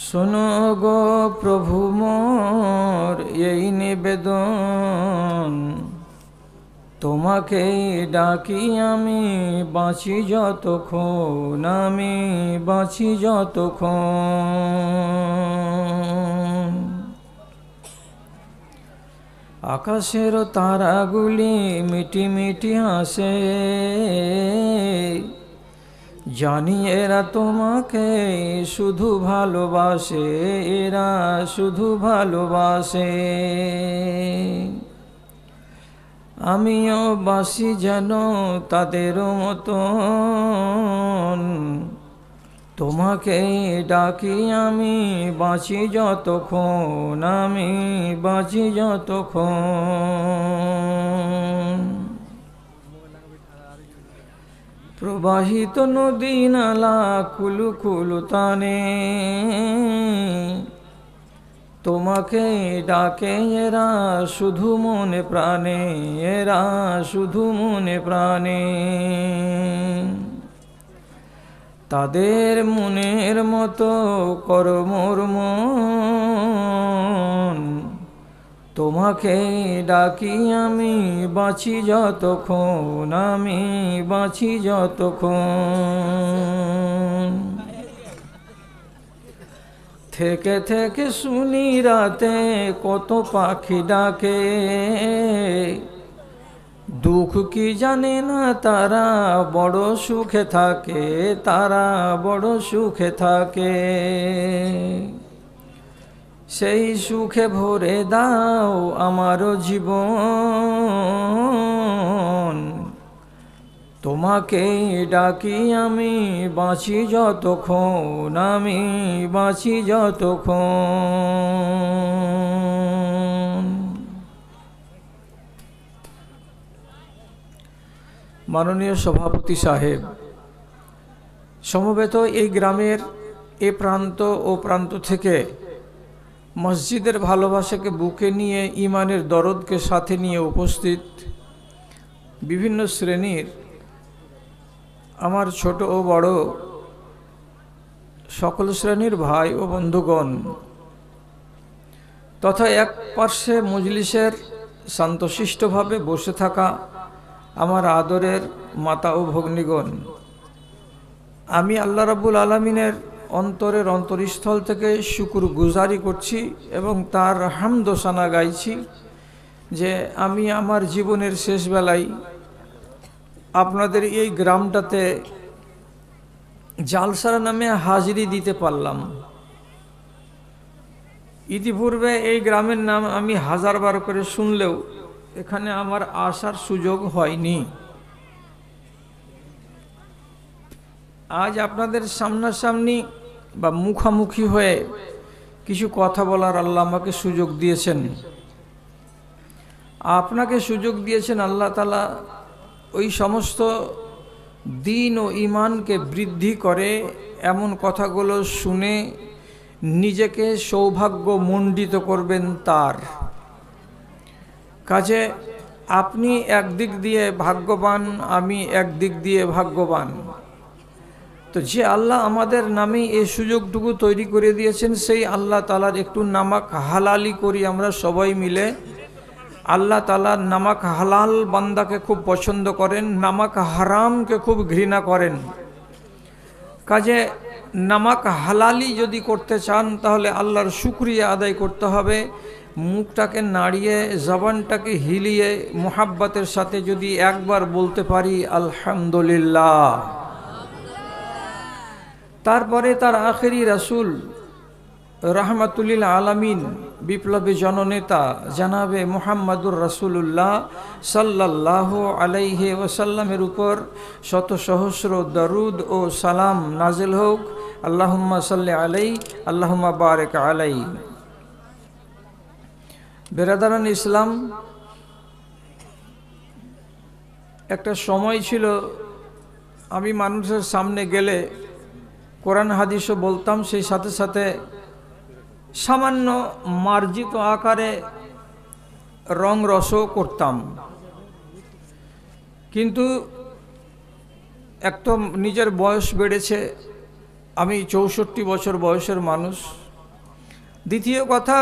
শোনো গো প্রভু মোর এই নিবেদন, তোমাকে ডাকি আমি বাঁচি যতক্ষণ, আমি বাঁচি যতক্ষণ। আকাশের তারাগুলি মিটি মিটি হাসে, জানি এরা তোমাকে শুধু ভালোবাসে, এরা শুধু ভালোবাসে। আমিও বাসি যেন তাদেরও মতন, তোমাকে ডাকি আমি বাঁচি যতক্ষণ, আমি বাঁচি যতক্ষণ। প্রবাহিত নদী নালা কুলু কুলু টানে, তোমাকে ডাকে এরা শুধু মনে প্রাণে, এরা শুধু মনে প্রাণে। তাদের মনের মতো করো মোর মন, তোমাকে ডাকি আমি বাঁচি যতক্ষণ, আমি বাঁচি যতক্ষণ। থেকে থেকে শুনি রাতে কত পাখি ডাকে, দুঃখ কি জানে না তারা বড় সুখে থাকে, তারা বড় সুখে থাকে। সেই সুখে ভরে দাও আমারও জীবন, তোমাকে ডাকি আমি বাঁচি যতক্ষণ, আমি বাঁচি যতক্ষণ। মাননীয় সভাপতি সাহেব, সমবেত এই গ্রামের এ প্রান্ত ও প্রান্ত থেকে মসজিদের ভালোবাসাকে বুকে নিয়ে, ইমানের দরদকে সাথে নিয়ে উপস্থিত বিভিন্ন শ্রেণীর আমার ছোট ও বড় সকল শ্রেণীর ভাই ও বন্ধুগণ, তথা এক পার্শ্বে মজলিসের শান্তশিষ্টভাবে বসে থাকা আমার আদরের মাতা ও ভগ্নীগণ, আমি আল্লাহ রাব্বুল আলামিনের অন্তরের অন্তরস্থল থেকে শুকর গুজারি করছি এবং তার হামদ সানা গাইছি যে আমি আমার জীবনের শেষ বেলায় আপনাদের এই গ্রামটাতে জালসার নামে হাজিরি দিতে পারলাম। ইতিপূর্বে এই গ্রামের নাম আমি হাজারবার করে শুনলেও এখানে আমার আসার সুযোগ হয়নি। আজ আপনাদের সামনাসামনি বা মুখামুখি হয়ে কিছু কথা বলার আল্লাহ আমাকে সুযোগ দিয়েছেন, আপনাকে সুযোগ দিয়েছেন আল্লাহ তাআলা ওই সমস্ত দিন ও ঈমানকে বৃদ্ধি করে এমন কথাগুলো শুনে নিজেকে সৌভাগ্যমণ্ডিত করবেন তার কাজে। আপনি একদিক দিয়ে ভাগ্যবান, আমি একদিক দিয়ে ভাগ্যবান। তো যে আল্লাহ আমাদের নামে এই সুযোগটুকু তৈরি করে দিয়েছেন, সেই আল্লাহ তাআলার একটু নামাক হালালি করি আমরা সবাই মিলে। আল্লাহ তাআলা নামাক হালাল বান্দাকে খুব পছন্দ করেন, নামাক হারামকে খুব ঘৃণা করেন। কাজে নামাক হালালি যদি করতে চান তাহলে আল্লাহর শুকরিয়া আদায় করতে হবে। মুখটাকে নাড়িয়ে, জবানটাকে হিলিয়ে মুহাব্বতের সাথে যদি একবার বলতে পারি আলহামদুলিল্লাহ, তারপরে তার আখেরি রাসূল রাহমাতুল্লিল আলামিন, বিপ্লবী জননেতা জনাবে মুহাম্মদুর রাসূলুল্লাহ সাল্লাল্লাহু আলাইহি ওয়াসাল্লামের উপর শত সহস্র দরুদ ও সালাম নাজিল হোক। আল্লাহুম্মা সাল্লি আলাইহি, আল্লাহুম্মা বারিক আলাইহি। বেরাদারান ইসলাম, একটা সময় ছিল আমি মানুষের সামনে গেলে কোরআন হাদিসও বলতাম, সেই সাথে সাথে সামান্য মার্জিত আকারে রং রসও করতাম। কিন্তু এক তো নিজের বয়স বেড়েছে, আমি 64 বছর বয়সের মানুষ, দ্বিতীয় কথা,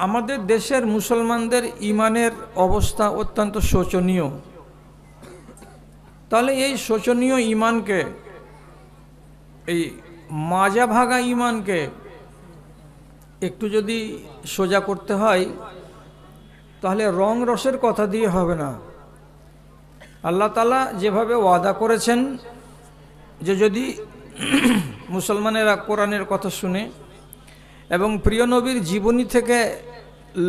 আমাদের দেশের মুসলমানদের ইমানের অবস্থা অত্যন্ত শোচনীয়। তাহলে এই শোচনীয় ইমানকে, এই মাজা ভাগা ইমানকে একটু যদি সোজা করতে হয়, তাহলে রং রসের কথা দিয়ে হবে না। আল্লাহ তাআলা যেভাবে ওয়াদা করেছেন যে যদি মুসলমানেরা কোরআনের কথা শুনে এবং প্রিয় নবীর জীবনী থেকে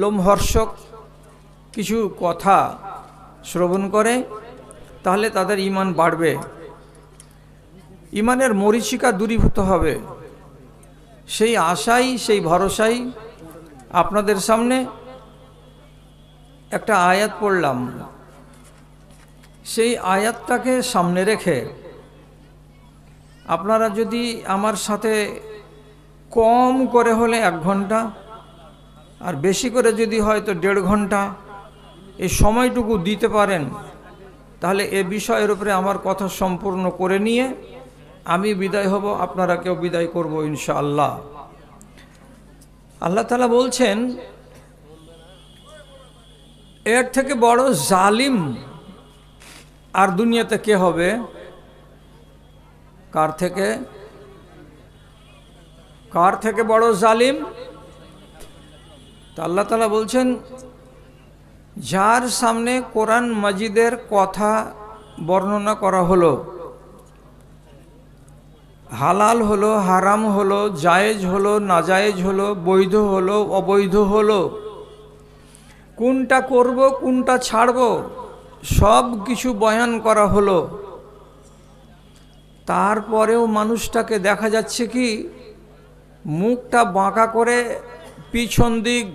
লোমহর্ষক কিছু কথা শ্রবণ করে, তাহলে তাদের ঈমান বাড়বে, ঈমানের মরীচিকা দূরীভূত হবে। সেই আশাই, সেই ভরসাই আপনাদের সামনে একটা আয়াত পড়লাম। সেই আয়াতটাকে সামনে রেখে আপনারা যদি আমার সাথে কম করে হলে 1 ঘন্টা, আর বেশি করে যদি হয় তো 1.5 ঘন্টা এই সময়টুকু দিতে পারেন, তাহলে এ বিষয়ের উপরে আমার কথা সম্পূর্ণ করে নিয়ে আমি বিদায় হব, আপনারা কেউ বিদায় করব ইনশাআল্লাহ। আল্লাহ তাআলা বলছেন, এর থেকে বড় জালিম আর দুনিয়াতে কে হবে? কার থেকে বড় জালিম? তা আল্লাহ তাআলা বলছেন, যার সামনে কোরআন মাজিদের কথা বর্ণনা করা হলো, হালাল হলো, হারাম হলো, জায়েজ হলো, নাজায়েজ হলো, বৈধ হলো, অবৈধ হলো, কোনটা করব কোনটা ছাড়ব সব কিছু বয়ান করা হলো। তারপরেও মানুষটাকে দেখা যাচ্ছে কি মুখটা বাঁকা করে পিছন দিক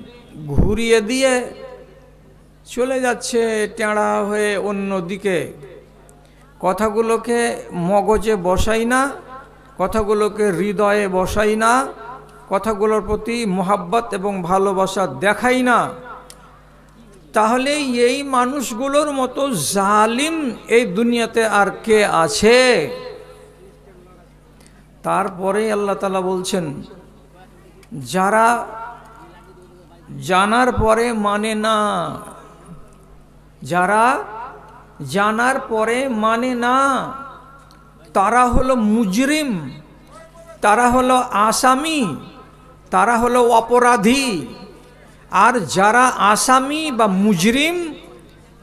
ঘুরিয়ে দিয়ে চলে যাচ্ছে টেঁড়া হয়ে অন্য দিকে। কথাগুলোকে মগজে বসাই না, কথাগুলোকে হৃদয়ে বসাই না, কথাগুলোর প্রতি মোহাব্বত এবং ভালোবাসা দেখাই না। তাহলে এই মানুষগুলোর মতো জালিম এই দুনিয়াতে আর কে আছে? তারপরে আল্লাহ তাআলা বলছেন, যারা জানার পরে মানে না, যারা জানার পরে মানে না, তারা হলো মুজরিম, তারা হলো আসামি, তারা হলো অপরাধী। আর যারা আসামি বা মুজরিম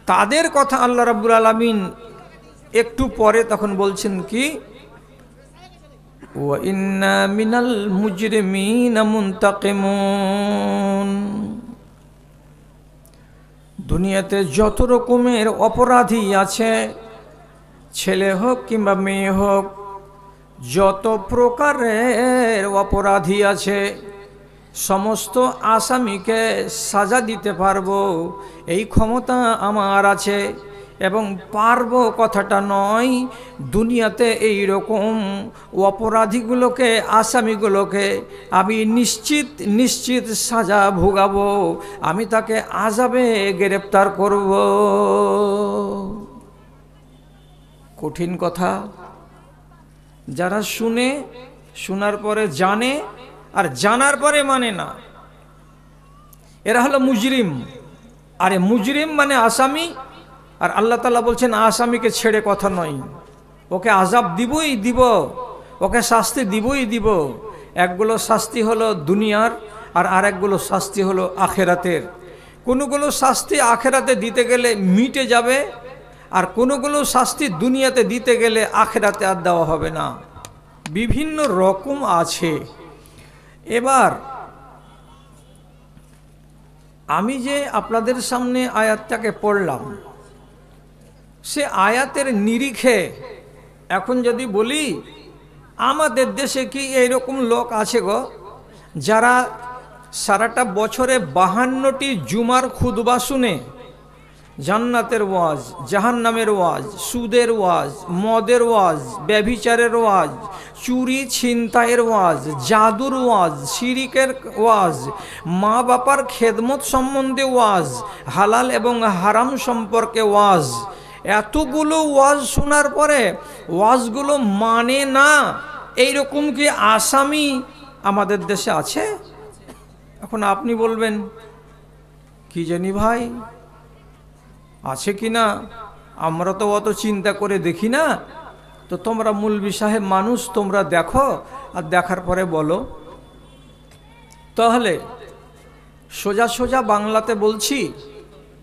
তাদের কথা আল্লাহ রাব্বুল আলামিন একটু পরে তখন বলছেন কি, ওয়া ইন্না মিনাল মুজরিমিনা মুনতাকিমুন। দুনিয়াতে যত রকমের অপরাধী আছে, ছেলে হোক কিংবা মেয়ে হোক, যত প্রকারের অপরাধী আছে, সমস্ত আসামিকে সাজা দিতে পারবো এই ক্ষমতা আমার আছে। এবং পারবো কথাটা নয়, দুনিয়াতে এই রকম অপরাধীগুলোকে, আসামিগুলোকে আমি নিশ্চিত নিশ্চিত সাজা ভোগাবো, আমি তাকে আযাবে গ্রেফতার করব। কঠিন কথা। যারা শুনে, শোনার পরে জানে, আর জানার পরে মানে না, এরা হলো মুজরিম। আরে মুজরিম মানে আসামি। আর আল্লাহ তাআলা বলছেন আসামিকে ছেড়ে কথা নয়, ওকে আযাব দিবই দিব, ওকে শাস্তি দিবই দিব। একগুলো শাস্তি হলো দুনিয়ার, আর আরেকগুলো শাস্তি হলো আখেরাতের। কোনোগুলো শাস্তি আখেরাতে দিতে গেলে মিটে যাবে, আর কোনোগুলো শাস্তি দুনিয়াতে দিতে গেলে আখেরাতে আর দেওয়া হবে না। বিভিন্ন রকম আছে। এবার আমি যে আপনাদের সামনে আয়াতটাকে পড়লাম, সে আয়াতের নিরিখে এখন যদি বলি, আমাদের দেশে কি এইরকম লোক আছে গো, যারা সারাটা বছরে 52টি জুমার খুতবা শুনে জান্নাতের ওয়াজ, জাহান্নামের ওয়াজ, সুদের ওয়াজ, মদের ওয়াজ, ব্যভিচারের ওয়াজ, চুরি ছিনতাইয়ের ওয়াজ, জাদুর ওয়াজ, শিরিকের ওয়াজ, মা বাবার খেদমত সম্বন্ধে ওয়াজ, হালাল এবং হারাম সম্পর্কে ওয়াজ, এতগুলো ওয়াজ শোনার পরে ওয়াজগুলো মানে না, এইরকম কি আসামি আমাদের দেশে আছে? এখন আপনি বলবেন কি জানি ভাই আছে কি না, আমরা তো অত চিন্তা করে দেখি না। তো তোমরা মৌলভী সাহেব মানুষ, তোমরা দেখো আর দেখার পরে বলো। তাহলে সোজা সোজা বাংলাতে বলছি,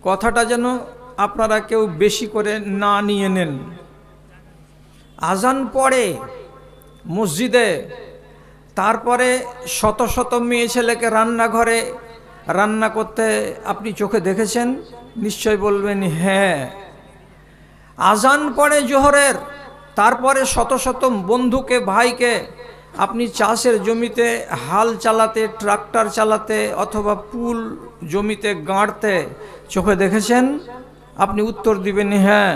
কথাটা যেন আপনারা কেউ বেশি করে না নিয়ে নেন। আজান পড়ে মসজিদে, তারপরে শত শত মেয়ে ছেলেকে রান্নাঘরে রান্না করতে আপনি চোখে দেখেছেন? নিশ্চয় বলবেন হ্যাঁ। আজান পড়ে জোহরের, তারপরে শত শত বন্ধুকে ভাইকে আপনি চাষের জমিতে হাল চালাতে, ট্রাক্টর চালাতে অথবা পুল জমিতে গাঁড়তে চোখে দেখেছেন? আপনি উত্তর দিবেন হ্যাঁ।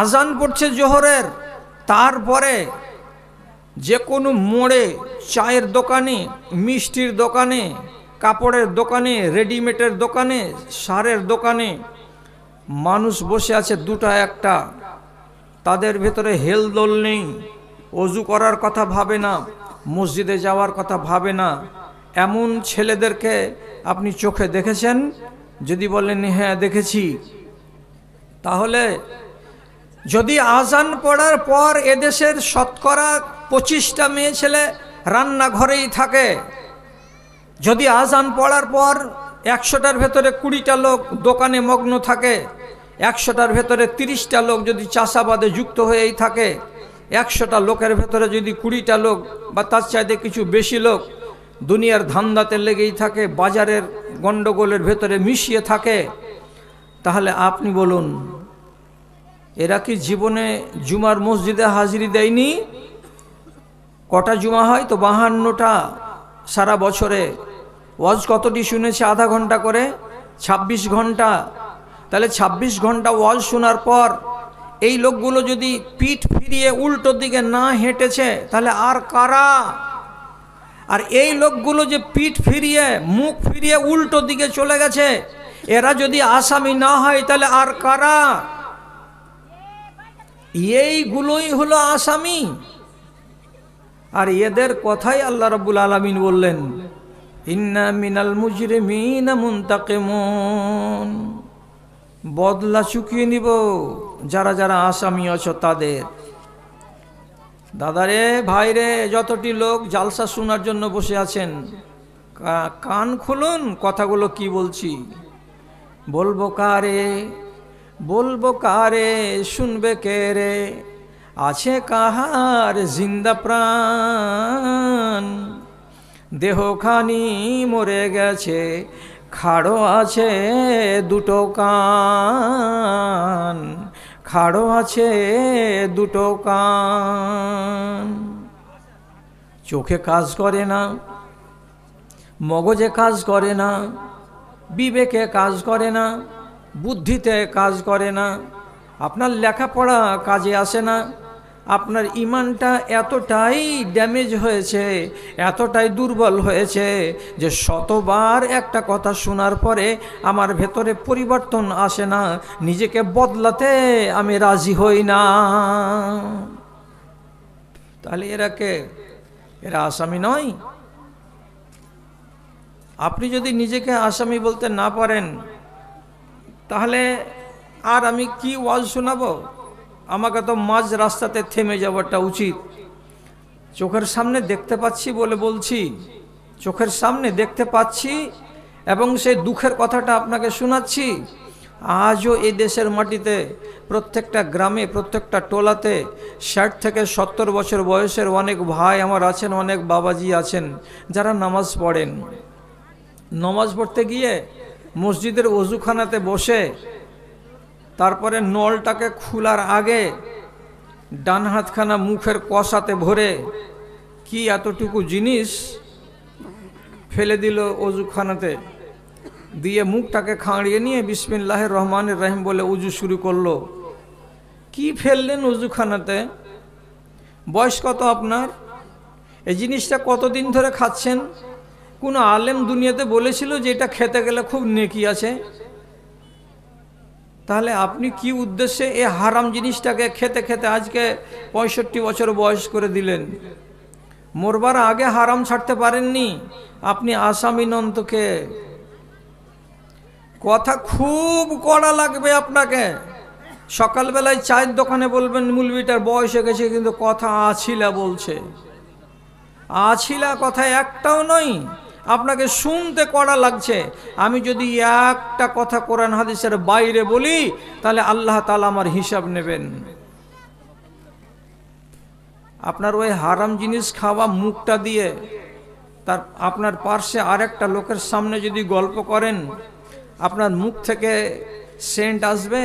আজান পড়ছে জোহরের, তারপরে যে কোনো মোড়ে, চায়ের দোকানে, মিষ্টির দোকানে, কাপড়ের দোকানে, রেডিমেডের দোকানে, সারের দোকানে মানুষ বসে আছে দুটা একটা, তাদের ভেতরে হেলদোল নেই, অজু করার কথা ভাবে না, মসজিদে যাওয়ার কথা ভাবে না। এমন ছেলেদেরকে আপনি চোখে দেখেছেন? যদি বলেন হ্যাঁ দেখেছি, তাহলে যদি আজান পড়ার পর এদেশের শতকরা 25টা মেয়ে ছেলে রান্নাঘরেই থাকে, যদি আজান পড়ার পর 100টার ভেতরে 20টা লোক দোকানে মগ্ন থাকে, 100টার ভেতরে 30টা লোক যদি চাষাবাদে যুক্ত হয়েই থাকে, 100টা লোকের ভেতরে যদি 20টা লোক বা তার চাইতে কিছু বেশি লোক দুনিয়ার ধান্দাতে লেগেই থাকে, বাজারের গন্ডগোলের ভেতরে মিশিয়ে থাকে, তাহলে আপনি বলুন এরা কি জীবনে জুমার মসজিদে হাজিরি দেয়নি? কটা জুমা হয়? তো 52টা সারা বছরে। ওয়াজ কতটি শুনেছে? আধা ঘন্টা করে, 26 ঘন্টা। তাহলে 26 ঘন্টা ওয়াজ শোনার পর এই লোকগুলো যদি পিঠ ফিরিয়ে উল্টো দিকে না হেঁটেছে, তাহলে আর কারা? আর এই লোকগুলো যে পিঠ ফিরিয়ে, মুখ ফিরিয়ে উল্টো দিকে চলে গেছে, এরা যদি আসামি না হয় তাহলে আর কারা? এইগুলোই হলো আসামি। আর এদের কথাই আল্লাহ রাব্বুল আলামিন বললেন ইন্না মিনাল মুজরিমিনা মুনতাকিমুন, বদলা চুকিয়ে নিব যারা যারা আসামি আছো তাদের। দাদারে, ভাইরে, যতটি লোক জালসা শোনার জন্য বসে আছেন, কান খুলুন, কথাগুলো কি বলছি। বলবো কারে, বলবো কারে, শুনবে কে রে, আছে কাহার জিন্দা প্রাণ, দেহখানি মরে গেছে, খাড়ো আছে দুটো কান, খাড়ো আছে দুটো কান। চোখে কাজ করে না, মগজে কাজ করে না, বিবেকে কাজ করে না, বুদ্ধিতে কাজ করে না, আপনার লেখাপড়া কাজে আসে না, আপনার ইমানটা এতটাই ড্যামেজ হয়েছে, এতটাই দুর্বল হয়েছে যে শতবার একটা কথা শোনার পরে আমার ভেতরে পরিবর্তন আসে না, নিজেকে বদলাতে আমি রাজি হই না। তাহলে এরা আসামি নয়? আপনি যদি নিজেকে আসামি বলতে না পারেন, তাহলে আর আমি কি ওয়াজ শোনাবো? আমাকে তো মাঝ রাস্তাতে থেমে যাওয়াটা উচিত। চোখের সামনে দেখতে পাচ্ছি বলে বলছি, চোখের সামনে দেখতে পাচ্ছি এবং সেই দুঃখের কথাটা আপনাকে শোনাচ্ছি। আজও এই দেশের মাটিতে প্রত্যেকটা গ্রামে, প্রত্যেকটা টোলাতে 60 থেকে 70 বছর বয়সের অনেক ভাই আমার আছেন, অনেক বাবাজি আছেন যারা নামাজ পড়েন। নামাজ পড়তে গিয়ে মসজিদের ওযুখানাতে বসে, তারপরে নলটাকে খোলার আগে ডান হাতখানা মুখের কষাতে ভরে কি এতটুকু জিনিস ফেলে দিল ওযুখানাতে, দিয়ে মুখটাকে খাঁড়িয়ে নিয়ে বিসমিল্লাহির রহমানির রহিম বলে উজু শুরু করলো। কি ফেললেন ওযুখানাতে? বয়স কত আপনার? এই জিনিসটা কতদিন ধরে খাচ্ছেন? কোনো আলেম দুনিয়াতে বলেছিল যে এটা খেতে গেলে খুব নেকি আছে? তাহলে আপনি কি উদ্দেশ্যে এই হারাম জিনিসটাকে খেতে খেতে আজকে 65 বছর বয়স করে দিলেন? মরবার আগে হারাম ছাড়তে পারেননি, আপনি আসামি নন তোকে। কথা খুব কড়া লাগবে আপনাকে। সকালবেলায় চায়ের দোকানে বলবেন মুলবিটার বয়স হয়ে গেছে কিন্তু কথা আছিলা বলছে, আছিলা কথা একটাও নয়, আপনাকে শুনতে কড়া লাগছে। আমি যদি একটা কথা কোরআন হাদিসের বাইরে বলি তাহলে আল্লাহ তাআলা আমার হিসাব নেবেন। আপনার ওই হারাম জিনিস খাওয়া মুখটা দিয়ে তার আপনার পার্শ্বে আরেকটা লোকের সামনে যদি গল্প করেন, আপনার মুখ থেকে সেন্ট আসবে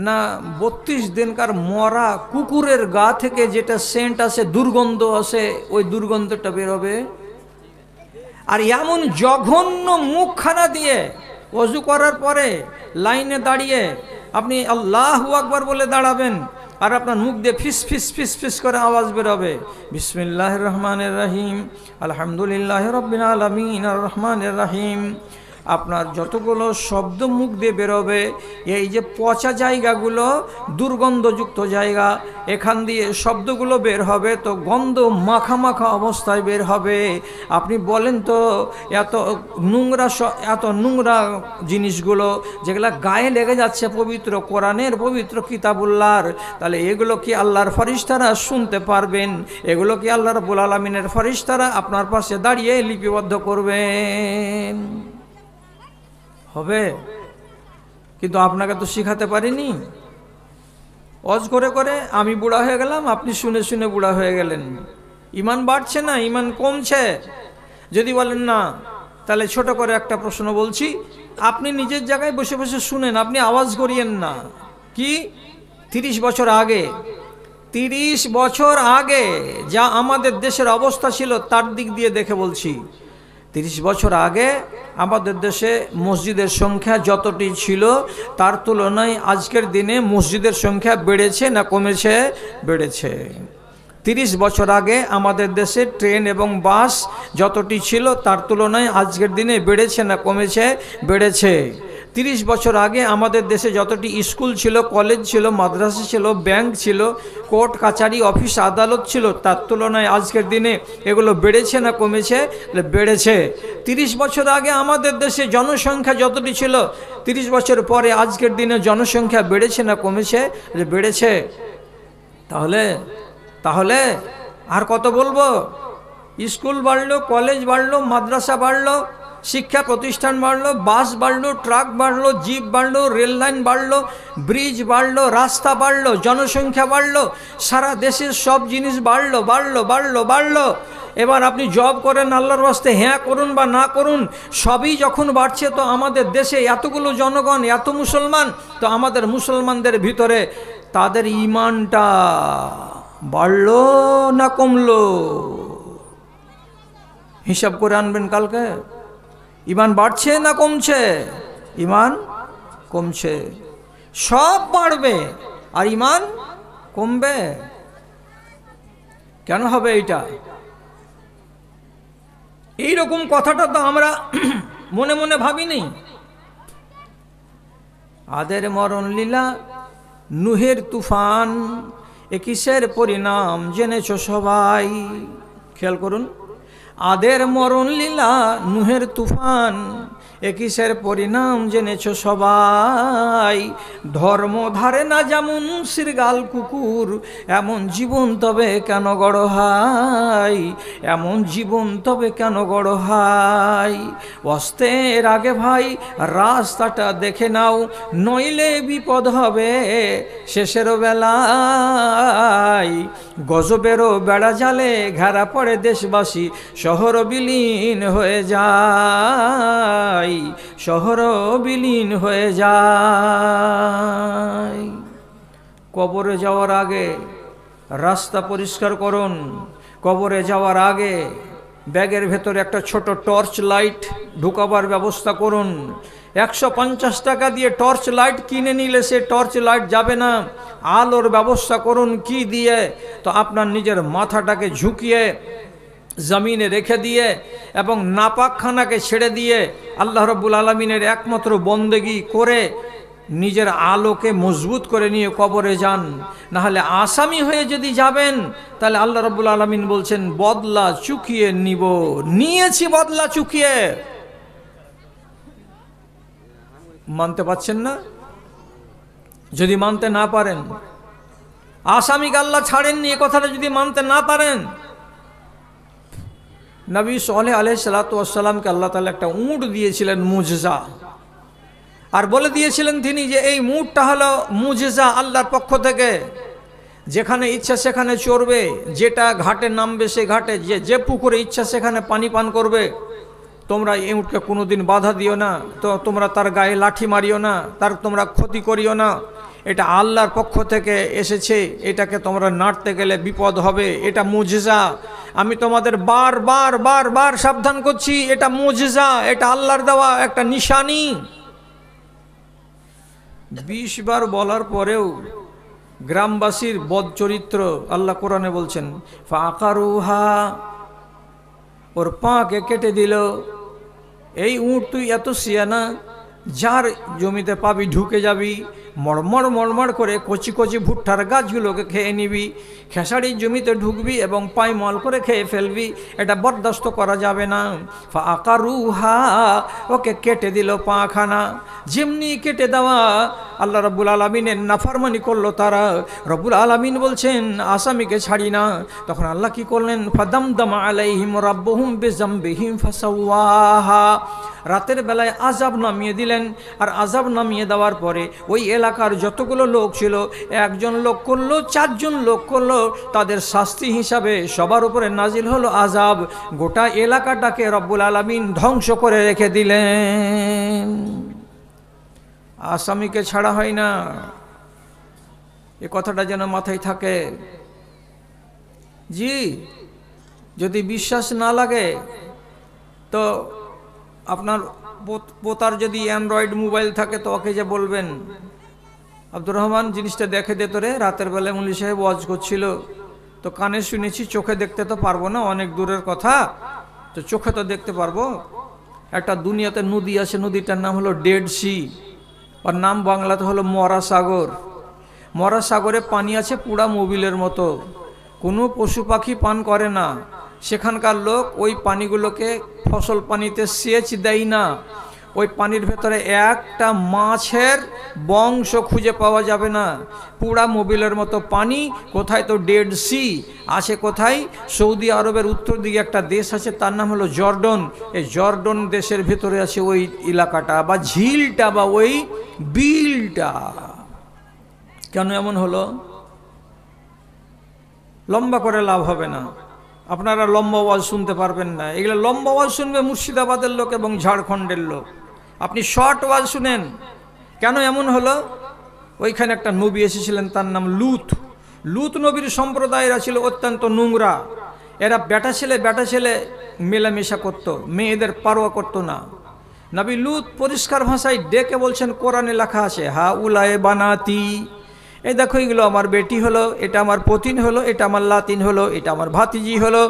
না 32 দিনকার মরা কুকুরের গা থেকে যেটা সেন্ট আসে, দুর্গন্ধ আসে, ওই দুর্গন্ধটা বেরোবে। আর এমন জঘন্য মুখখানা দিয়ে ওযু করার পরে লাইনে দাঁড়িয়ে আপনি আল্লাহু আকবার বলে দাঁড়াবেন, আর আপনার মুখ দিয়ে ফিস ফিস ফিস ফিস করে আওয়াজ বেরোবে, বিসমিল্লাহির রহমানির রহিম, আলহামদুলিল্লাহি রাব্বিল আলামিন, আর রহমানির রহিম। আপনার যতগুলো শব্দ মুখ দিয়ে বেরোবে, এই যে পচা জায়গাগুলো, দুর্গন্ধযুক্ত জায়গা, এখান দিয়ে শব্দগুলো বের হবে তো গন্ধ মাখা মাখা অবস্থায় বের হবে। আপনি বলেন তো এত নোংরা জিনিসগুলো যেগুলো গায়ে লেগে যাচ্ছে পবিত্র কোরআনের, পবিত্র কিতাবুল্লাহর, তাহলে এগুলো কি আল্লাহর ফেরেশতারা শুনতে পারবেন? এগুলো কি আল্লাহ রাব্বুল আলামিনের ফেরেশতারা আপনার পাশে দাঁড়িয়ে লিপিবদ্ধ করবেন? হবে? কিন্তু আপনাকে তো শিখাতে পারিনি। ওয়াজ করে করে আমি বুড়া হয়ে গেলাম, আপনি শুনে শুনে বুড়া হয়ে গেলেন। ইমান বাড়ছে না, ইমান কমছে। যদি বলেন না, তাহলে ছোট করে একটা প্রশ্ন বলছি, আপনি নিজের জায়গায় বসে বসে শুনেন, আপনি আওয়াজ করিয়েন না। কি 30 বছর আগে, 30 বছর আগে যা আমাদের দেশের অবস্থা ছিল তার দিক দিয়ে দেখে বলছি, 30 বছর আগে আমাদের দেশে মসজিদের সংখ্যা যতটি ছিল তার তুলনায় আজকের দিনে মসজিদের সংখ্যা বেড়েছে না কমেছে? বেড়েছে। 30 বছর আগে আমাদের দেশে ট্রেন এবং বাস যতটি ছিল তার তুলনায় আজকের দিনে বেড়েছে না কমেছে? বেড়েছে। 30 বছর আগে আমাদের দেশে যতটি স্কুল ছিল, কলেজ ছিল, মাদ্রাসা ছিল, ব্যাংক ছিল, কোর্ট কাচারি অফিস আদালত ছিল, তার তুলনায় আজকের দিনে এগুলো বেড়েছে না কমেছে? বেড়েছে। 30 বছর আগে আমাদের দেশে জনসংখ্যা যতটি ছিল, 30 বছর পরে আজকের দিনে জনসংখ্যা বেড়েছে না কমেছে? বেড়েছে। তাহলে আর কত বলবো? স্কুল বাড়লো, কলেজ বাড়লো, মাদ্রাসা বাড়লো, শিক্ষা প্রতিষ্ঠান বাড়লো, বাস বাড়লো, ট্রাক বাড়লো, জিপ বাড়লো, রেল লাইন বাড়লো, ব্রিজ বাড়লো, রাস্তা বাড়লো, জনসংখ্যা বাড়লো, সারা দেশের সব জিনিস বাড়লো বাড়লো বাড়লো বাড়লো। এবার আপনি জব করেন, আল্লাহর ওয়াস্তে হ্যাঁ করুন বা না করুন, সবই যখন বাড়ছে, তো আমাদের দেশে এতগুলো জনগণ, এত মুসলমান, তো আমাদের মুসলমানদের ভিতরে তাদের ইমানটা বাড়লো না কমলো? হিসাব করে আনবেন কালকে। ইমান বাড়ছে না কমছে? ইমান কমছে। সব বাড়বে আর ইমান কমবে, কেন হবে এইটা? এইরকম কথাটা তো আমরা মনে মনে ভাবিনি। আদের মরণ লীলা, নুহের তুফান, এ কিসের পরিণাম জেনেছো সবাই? খেয়াল করুন, আদের মরণ লীলা, নুহের তুফান, এ কিসের পরিণাম জেনেছো সবাই? ধর্ম ধারে না যেমন শৃগাল কুকুর, এমন জীবন তবে কেন গড় হয়? এমন জীবন তবে কেন গড় হয়? অস্তের আগে ভাই রাস্তাটা দেখে নাও, নইলে বিপদ হবে শেষের বেলায়। গজবেরও বেড়া জালে ঘেরা পড়ে দেশবাসী, শহর বিলীন হয়ে যায়, শহর বিলীন হয়ে যায়। কবরে যাওয়ার আগে রাস্তা পরিষ্কার করুন। কবরে যাওয়ার আগে ব্যাগের ভেতরে একটা ছোট টর্চ লাইট ঢুকাবার ব্যবস্থা করুন। 150 টাকা দিয়ে টর্চ লাইট কিনে নিলে সে টর্চ লাইট যাবে না। আলোর ব্যবস্থা করুন। কি দিয়ে? তো আপনার নিজের মাথাটাকে ঝুঁকিয়ে জমিনে রেখে দিয়ে এবং নাপাকখানাকে ছেড়ে দিয়ে আল্লাহ রাব্বুল আলামিনের একমাত্র বন্দেগী করে নিজের আলোকে মজবুত করে নিয়ে কবরে যান, না হলে আসামি হয়ে যদি যাবেন তাহলে আল্লাহ রাব্বুল আলামিন বলছেন বদলা চুকিয়ে নিব, নিয়েছি বদলা চুকিয়ে। মানতে পারছেন না? যদি মানতে না পারেন, আসামিকে আল্লাহ ছাড়েননি এ কথাটা যদি মানতে না পারেন, নবী সালেহ আলাইহিস সালাতু ওয়াস সালামকে আল্লাহ তাআলা একটা উট দিয়েছিলেন মুজজা, আর বলে দিয়েছিলেন তিনি যে এই উটটা হলো মুজজা আল্লাহর পক্ষ থেকে, যেখানে ইচ্ছা সেখানে চড়বে, যেটা ঘাটে নামবে সে ঘাটে, যে পুকুরে ইচ্ছা সেখানে পানি পান করবে। তোমরা এই উটকে কোনোদিন বাধা দিও না, তো তোমরা তার গায়ে লাঠি মারিও না, তার তোমরা ক্ষতি করিও না। এটা আল্লাহর পক্ষ থেকে এসেছে, এটাকে তোমরা নাড়তে গেলে বিপদ হবে, এটা মুজজা। আমি তোমাদের বার বার বার বার সাবধান করছি, এটা মুজজা, এটা আল্লাহর দেওয়া একটা নিশানি। 20 বার বলার পরেও গ্রামবাসীর বদ চরিত্র আল্লাহ কোরআনে বলছেন ফাকারুহা, ওর পাকে কেটে দিল। এই উট তুই এত সিয়ানা, যার জমিতে পাবি ঢুকে যাবি, মড়মড় মড়মড় করে কচি কচি ভুট্টার গাছগুলোকে খেয়ে নিবি, খেসারির জমিতে ঢুকবি এবং পাইমাল করে খেয়ে ফেলবি, এটা বরদাস্ত করা যাবে না। ফাকারুহা, ওকে কেটে দিল পাখানা। যেমনি কেটে দেওয়া, আল্লাহ রব্বুল আলামিনের নাফরমানি করলো তারা। রব্বুল আলামিন বলছেন আসামিকে ছাড়ি না। তখন আল্লাহ কি করলেন? ফাদামদামা আলাইহিম রাব্বুহুম বিযামবিহিম ফাসাওয়াহা, রাতের বেলায় আযাব নামিয়ে দিলেন। আর আযাব নামিয়ে দেওয়ার পরে ওই এলাকার যতগুলো লোক ছিল, একজন লোক করলো, 4 জন লোক করলো, তাদের শাস্তি হিসাবে সবার উপরে নাজিল হলো আযাব। গোটা এলাকাটাকে রব্বুল আলামিন ধ্বংস করে রেখে দিলেন। আসামিকে ছাড়া হয় না, এ কথাটা যেন মাথায় থাকে। জি, যদি বিশ্বাস না লাগে তো আপনার পোতার যদি অ্যান্ড্রয়েড মোবাইল থাকে তো ওকে যে বলবেন, আব্দুর রহমান জিনিসটা দেখে দে তোরে। রাতের বেলায় মুলি সাহেব ওয়াজ করছিল, তো কানে শুনেছি, চোখে দেখতে তো পারবো না, অনেক দূরের কথা, তো চোখে তো দেখতে পারবো। একটা দুনিয়াতে নদী আছে, নদীটার নাম হলো ডেড সি, ওর নাম বাংলাতে হলো মরা সাগর। মরা সাগরে পানি আছে পুরা মোবিলের মতো, কোনো পশু পাখি পান করে না। সেখানকার লোক ওই পানিগুলোকে ফসল পানিতে সেচ দেয় না। ওই পানির ভেতরে একটা মাছের বংশ খুঁজে পাওয়া যাবে না, পুরা মোবিলের মতো পানি। কোথায়? তো ডেড সি আছে কোথায়? সৌদি আরবের উত্তর দিকে একটা দেশ আছে, তার নাম হলো জর্ডন। এই জর্ডন দেশের ভেতরে আছে ওই এলাকাটা বা ঝিলটা বা ওই বিলটা। কেন এমন হলো? লম্বা করে লাভ হবে না, আপনারা লম্বা আওয়াজ শুনতে পারবেন না। এগুলো লম্বা আওয়াজ শুনবে মুর্শিদাবাদের লোক এবং ঝাড়খণ্ডের লোক, আপনি শর্ট আওয়াজ শুনেন। কেন এমন হলো? ওইখানে একটা নবী এসেছিলেন, তার নাম লুত। লুত নবীর সম্প্রদায়েরা ছিল অত্যন্ত নোংরা। এরা বেটা ছেলে মেলামেশা করত, মেয়েদের পারোয়া করতো না। নবী লুত পরিষ্কার ভাষায় ডেকে বলছেন, কোরআনে লেখা আছে হা উলায়ে বানাতি, এই দেখো এগুলো আমার বেটি হলো, এটা আমার পতিন হলো, এটা আমার লাতিন হলো, এটা আমার ভাতিজি হলো,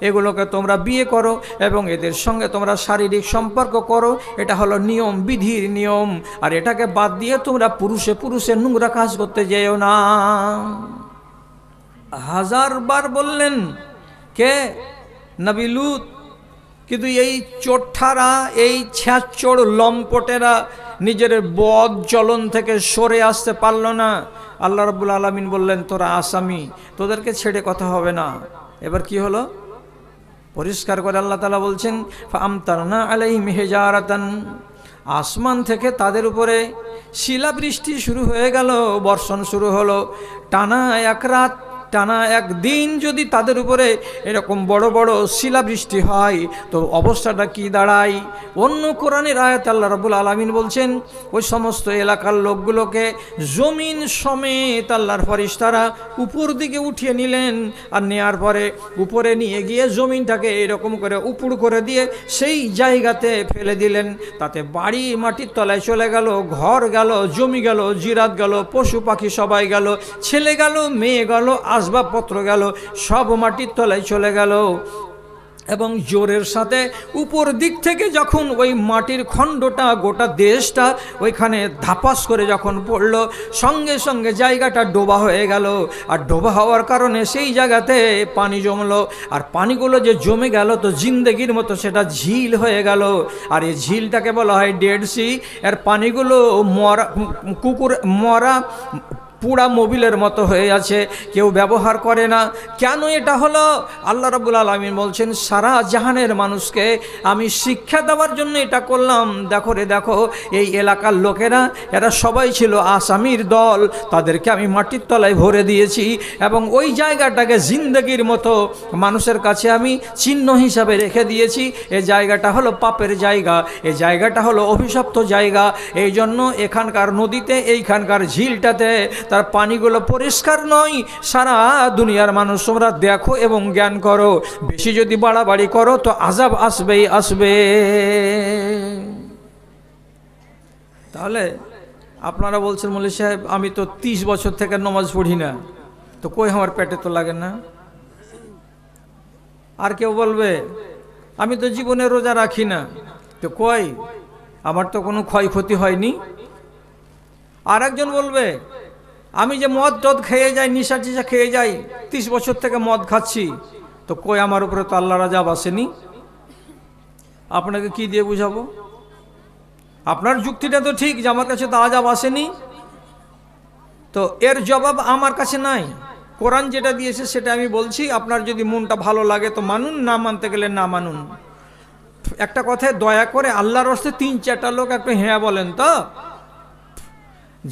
এগুলোকে তোমরা বিয়ে করো এবং এদের সঙ্গে তোমরা শারীরিক সম্পর্ক করো। এটা হলো নিয়ম, বিধির নিয়ম। আর এটাকে বাদ দিয়ে তোমরা পুরুষে নোংরা কাজ করতে যেও না। 1000 বার বললেন কে? নবী লুত। কিন্তু এই চোরঠারা, এই ছ্যাঁচোর লম্পটেরা নিজের বদ চলন থেকে সরে আসতে পারল না। আল্লাহ রাব্বুল আলামিন বললেন তোরা আসামি, তোদেরকে ছেড়ে কথা হবে না। এবার কি হলো? পরিষ্কার করে আল্লাহ তাআলা বলছেন ফাআমতারনা আলাইহিম হিজারাতান, আসমান থেকে তাদের উপরে শিলাবৃষ্টি শুরু হয়ে গেল, বর্ষণ শুরু হলো। টানা এক রাত, টানা একদিন যদি তাদের উপরে এরকম বড় বড় শিলাবৃষ্টি হয় তো অবস্থাটা কি দাঁড়ায়? অন্য কোরআনের আয়াত আল্লাহ রাব্বুল আলামিন বলছেন ওই সমস্ত এলাকার লোকগুলোকে জমিন সমেত আল্লাহর ফেরেশতারা উপর দিকে উঠিয়ে নিলেন। আর নেয়ার পরে উপরে নিয়ে গিয়ে জমিনটাকে এরকম করে উপুড় করে দিয়ে সেই জায়গাতে ফেলে দিলেন। তাতে বাড়ি মাটির তলায় চলে গেল, ঘর গেল, জমি গেল, জিরাত গেল, পশু পাখি সবাই গেল, ছেলে গেল, মেয়ে গেল, আসবাবপত্র গেল, সব মাটির তলায় চলে গেল। এবং জোরের সাথে উপর দিক থেকে যখন ওই মাটির খণ্ডটা গোটা দেশটা ওইখানে ধাপাস করে যখন পড়ল, সঙ্গে সঙ্গে জায়গাটা ডোবা হয়ে গেল। আর ডোবা হওয়ার কারণে সেই জায়গাতে পানি জমলো, আর পানিগুলো যে জমে গেল তো জিন্দেগির মতো সেটা ঝিল হয়ে গেল। আর এই ঝিলটাকে বলা হয় ডেড সি। এর পানিগুলো মরা মরা পুরা মোবিলের মতো হয়ে আছে, কেউ ব্যবহার করে না। কেন এটা হলো? আল্লাহ রাব্বুল আলামিন বলছেন, সারা জাহানের মানুষকে আমি শিক্ষা দেওয়ার জন্য এটা করলাম। দেখো রে দেখো, এই এলাকার লোকেরা এরা সবাই ছিল আসামির দল, তাদেরকে আমি মাটির তলায় ভরে দিয়েছি এবং ওই জায়গাটাকে জিন্দগির মতো মানুষের কাছে আমি চিহ্ন হিসাবে রেখে দিয়েছি। এই জায়গাটা হলো পাপের জায়গা, এই জায়গাটা হলো অভিশপ্ত জায়গা। এই জন্য এখানকার নদীতে, এইখানকার ঝিলটাতে তার পানিগুলো পরিষ্কার নয়। সারা দুনিয়ার মানুষ তোমরা দেখো এবং জ্ঞান করো, বেশি যদি বাড়াবাড়ি করো তো আযাব আসবেই আসবে। তাহলে আপনারা বলছেন মৌলভী সাহেব আমি তো 30 বছর থেকে নামাজ পড়ি না, তো কই আমার পেটে তো লাগে না। আর কেউ বলবে আমি তো জীবনে রোজা রাখি না, তো কই আমার তো কোনো ক্ষয়ক্ষতি হয়নি। আর একজন বলবে আমি যে মদ টদ খেয়ে যাই, নিশা টিশা খেয়ে যাই, 30 বছর থেকে মদ খাচ্ছি, তো কই আমার উপরে তো আল্লাহর আযাব আসেনি। আপনাকে কি দিয়ে বুঝাবো? আপনার যুক্তিটা তো ঠিক যে আমার কাছে তো আযাব আসেনি, তো এর জবাব আমার কাছে নাই। কোরআন যেটা দিয়েছে সেটা আমি বলছি, আপনার যদি মনটা ভালো লাগে তো মানুন, না মানতে গেলে না মানুন। একটা কথায় দয়া করে আল্লাহর রাস্তে 3-4টা লোক একটু হ্যাঁ বলেন তো।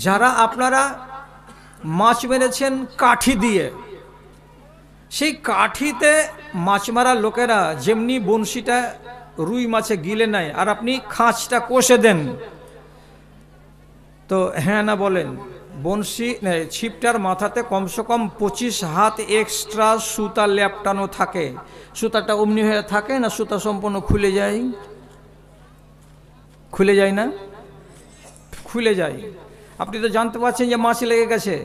যারা আপনারা মাছ মেরেছেন কাঠি দিয়ে, সেই কাঠিতে মাছ মারা লোকেরা যেমনি বনশিটা রুই মাছে গিলে নেয় আর আপনি খাঁচটা কষে দেন, তো হ্যাঁ না বলেন। বনশি ছিপটার মাথাতে কমসে কম 25 হাত এক্সট্রা সুতা লেপটানো থাকে। সুতাটা অমনি হয়ে থাকে না, সুতা সম্পূর্ণ খুলে যায়? খুলে যায় না? খুলে যায়। আপনি তো জানতে পারছেন যে মাছ লেগে গেছে,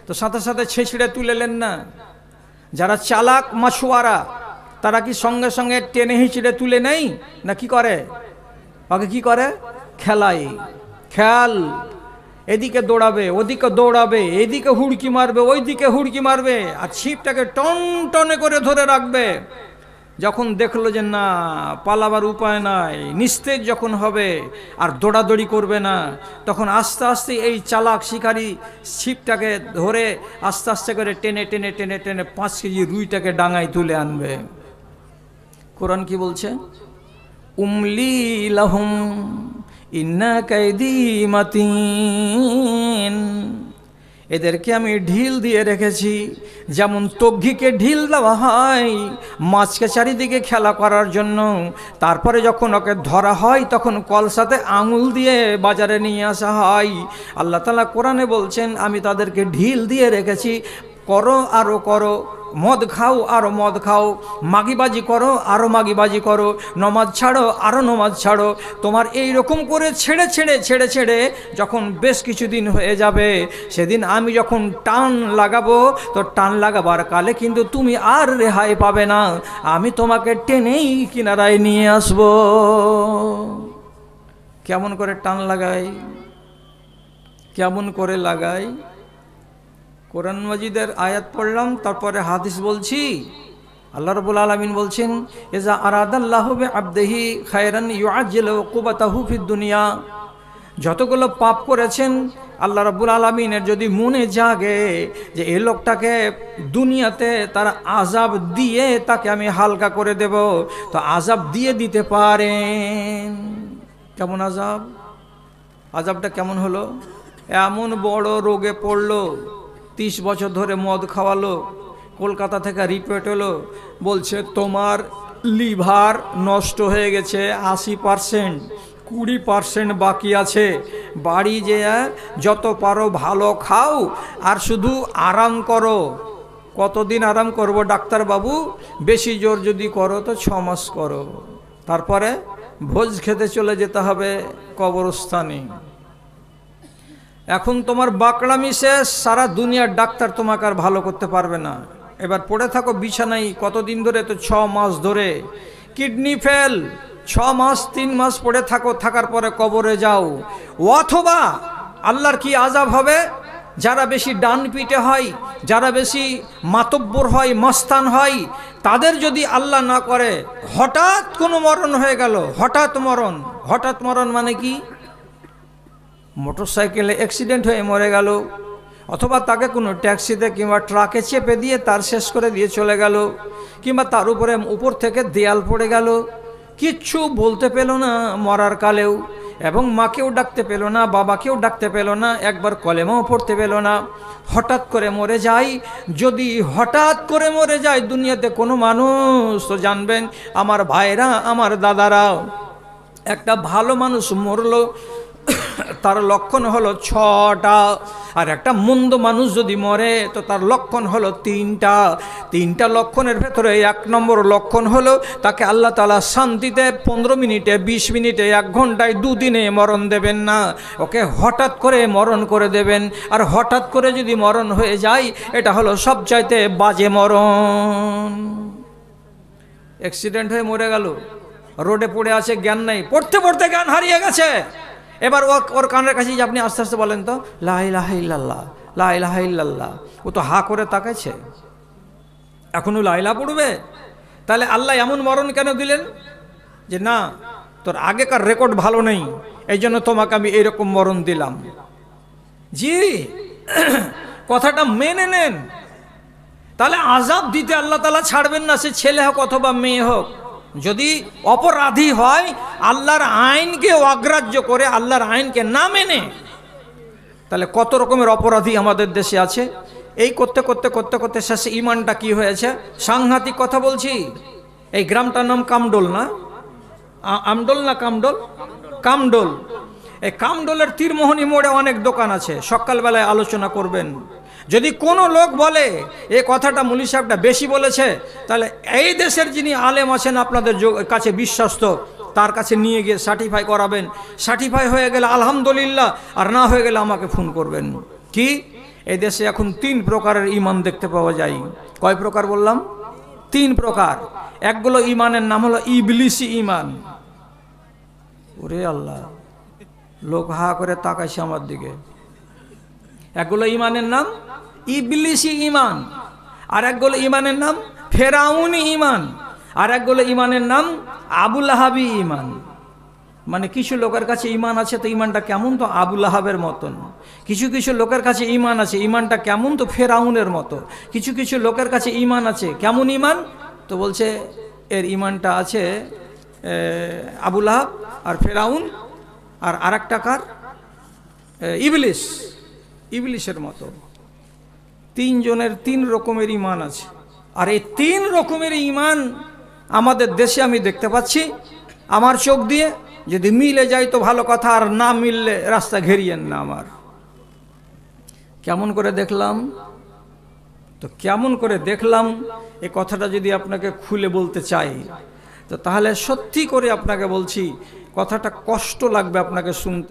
তো সাথে সাথে ছেঁচড়ে তুলেলেন না। যারা চালাক মাছুয়ারা তারা কি সঙ্গে সঙ্গে টেনে হিঁচড়ে তুলে নেই না? কি করে? ওকে কি করে? খেলাই। খেয়াল, এদিকে দৌড়াবে, ওদিকে দৌড়াবে, এদিকে হুড়কি মারবে, ওইদিকে হুড়কি মারবে, আর ছিপটাকে টন টনে করে ধরে রাখবে। যখন দেখলো যে না পালাবার উপায় নাই, নিস্তেজ যখন হবে আর দৌড়াদৌড়ি করবে না, তখন আস্তে আস্তে এই চালাক শিকারী ছিপটাকে ধরে আস্তে আস্তে করে টেনে টেনে টেনে টেনে 5 কেজি রুইটাকে ডাঙায় তুলে আনবে। কোরআন কি বলছে? উমলি লাহুম ইন্না কাইদি মাতিন। এদেরকে আমি ঢিল দিয়ে রেখেছি, যেমন তগ্গিকে ঢিল দেওয়া হয় মাছকে চারিদিকে খেলা করার জন্য। তারপরে যখন ওকে ধরা হয় তখন কলসাতে আঙুল দিয়ে বাজারে নিয়ে আসা হয়। আল্লাহ তাআলা কোরআনে বলছেন আমি তাদেরকে ঢিল দিয়ে রেখেছি, করো আরও করো, মদ খাও আরও মদ খাও, মাগিবাজি করো আরও মাগিবাজি করো, নমাজ ছাড়ো আরও নমাজ ছাড়ো। তোমার এই রকম করে ছেড়ে ছেড়ে ছেড়ে ছেড়ে যখন বেশ কিছুদিন হয়ে যাবে, সেদিন আমি যখন টান লাগাবো, তো টান লাগাবার কালে কিন্তু তুমি আর রেহাই পাবে না, আমি তোমাকে টেনেই কিনারায় নিয়ে আসবো। কেমন করে টান লাগাই? কেমন করে লাগাই? কোরআন মাজিদের আয়াত পড়লাম, তারপরে হাদিস বলছি। আল্লাহ রাব্বুল আলামিন বলছেন ইজা আরাদাল্লাহু বিআবদিহি খায়রান ইউআজ্জিলু উকুবাতাহু ফিদ দুনিয়া। যতগুলো পাপ করেছেন আল্লাহ রাব্বুল আলামিনের যদি মনে জাগে যে এই লোকটাকে দুনিয়াতে তার আযাব দিয়ে তাকে আমি হালকা করে দেব, তো আযাব দিয়ে দিতে পারেন। কেমন আযাব? আযাবটা কেমন হলো? এমন বড় রোগে পড়লো, 30 বছর ধরে মদ খাওয়ালো, কলকাতা থেকে রিপোর্ট হলো, বলছে তোমার লিভার নষ্ট হয়ে গেছে 80%, 20% বাকি আছে, বাড়ি যেয়ে যত পারো ভালো খাও আর শুধু আরাম করো। কতদিন আরাম করবো ডাক্তারবাবু? বেশি জোর যদি করো তো 6 মাস করো, তারপরে ভোজ খেতে চলে যেতে হবে কবরস্থানে। এখন তোমার বাকড়ামি শেষ, সারা দুনিয়ার ডাক্তার তোমাকে আর ভালো করতে পারবে না। এবার পড়ে থাকো বিছানায় কতদিন ধরে? তো 6 মাস ধরে। কিডনি ফেল, 6 মাস 3 মাস পড়ে থাকো, থাকার পরে কবরে যাও। অথবা আল্লাহর কি আযাব হবে, যারা বেশি ডান পিটে হয়, যারা বেশি মাতব্বর হয়, মস্তান হয়, তাদের যদি আল্লাহ না করে হঠাৎ কোনো মরণ হয়ে গেল, হঠাৎ মরণ মানে কি, মোটরসাইকেলে অ্যাক্সিডেন্ট হয়ে মরে গেল, অথবা তাকে কোনো ট্যাক্সিতে কিংবা ট্রাকে চেপে দিয়ে তার শেষ করে দিয়ে চলে গেল, কিংবা তার উপর থেকে দেয়াল পড়ে গেল, কিচ্ছু বলতে পেল না মরার কালেও, এবং মাকেও ডাকতে পেল না, বাবাকেও ডাকতে পেল না, একবার কলেমাও পড়তে পেল না, হঠাৎ করে মরে যায়। যদি হঠাৎ করে মরে যায় দুনিয়াতে কোনো মানুষ, তো জানবেন আমার ভাইরা, আমার দাদারা, একটা ভালো মানুষ মরলো তার লক্ষণ হলো 6টা, আর একটা মন্দ মানুষ যদি মরে তো তার লক্ষণ হলো 3টা লক্ষণের ভেতরে 1 নম্বর লক্ষণ হলো তাকে আল্লাহ তাআলা শান্তিতে 15 মিনিটে, 20 মিনিটে, 1 ঘন্টায়, 2 দিনে মরণ দেবেন না, ওকে হঠাৎ করে মরণ করে দেবেন। আর হঠাৎ করে যদি মরণ হয়ে যায় এটা হলো সবচাইতে বাজে মরণ। অ্যাক্সিডেন্ট হয়ে মরে গেল, রোডে পড়ে আছে, জ্ঞান নাই, পড়তে পড়তে জ্ঞান হারিয়ে গেছে। এবার ওর কানের কাছে যে আপনি আস্তে আস্তে বলেন তো লা ইলাহা ইল্লাল্লাহ, লা ইলাহা ইল্লাল্লাহ, ও তো হা করে তাকাইছে, এখনো লা ইলাহা পড়বে? তাহলে আল্লাহ এমন মরণ কেন দিলেন? যে না, তোর আগেকার রেকর্ড ভালো নেই, এই জন্য তোমাকে আমি এরকম মরণ দিলাম। জি, কথাটা মেনে নেন, তাহলে আযাব দিতে আল্লাহ তাআলা ছাড়বেন না, সে ছেলে হোক অথবা মেয়ে হোক। যদি অপরাধী হয়, আল্লাহর আইনকে অগ্রাহ্য করে, আল্লাহর আইনকে না মেনে, তাহলে কত রকমের অপরাধী আমাদের দেশে আছে। এই করতে করতে করতে করতে শেষে ইমানটা কি হয়েছে, সাংঘাতিক কথা বলছি। এই গ্রামটার নাম কামডোল, না আমডোল, না কামডোল? কামডোল। এই কামডোলের তীরমোহনী মোড়ে অনেক দোকান আছে, সকালবেলায় আলোচনা করবেন। যদি কোনো লোক বলে এই কথাটা মুলি সাহেবটা বেশি বলেছে, তাহলে এই দেশের যিনি আলেম আছেন আপনাদের কাছে বিশ্বস্ত, তার কাছে নিয়ে গিয়ে সার্টিফাই করাবেন। সার্টিফাই হয়ে গেলে আলহামদুলিল্লাহ, আর না হয়ে গেলে আমাকে ফোন করবেন। কি, এই দেশে এখন 3 প্রকারের ইমান দেখতে পাওয়া যায়। কয় প্রকার বললাম? 3 প্রকার। একগুলো ইমানের নাম হলো ইবলিসি ইমান। ওরে আল্লাহ, লোক হা করে তাকাইছে আমার দিকে। একগুলো ইমানের নাম ইবলিসি ইমান, আর একগুলো ইমানের নাম ফেরাউনি ইমান, আর একগুলো ইমানের নাম আবু লাহাবি ইমান। মানে কিছু লোকের কাছে ইমান আছে তো ইমানটা কেমন, তো আবু লাহাবের মতন। কিছু কিছু লোকের কাছে ইমান আছে, ইমানটা কেমন, তো ফেরাউনের মতো। কিছু কিছু লোকের কাছে ইমান আছে, কেমন ইমান, তো বলছে এর ইমানটা আছে আবু লাহাব আর ফেরাউন আর আরেকটা কার, ইবলিসের মতো। 3 জনের 3 রকমের ইমান আছে। আর এই 3 রকমের ইমান আমাদের দেশে আমি দেখতে পাচ্ছি আমার চোখ দিয়ে। যদি মিলে যায় তো ভালো কথা, আর না মিললে রাস্তা ঘেরিয়েন না আমার। কেমন করে দেখলাম, তো কেমন করে দেখলাম এই কথাটা যদি আপনাকে খুলে বলতে চাই, তো তাহলে সত্যি করে আপনাকে বলছি, কথাটা কষ্ট লাগবে আপনাকে শুনতে।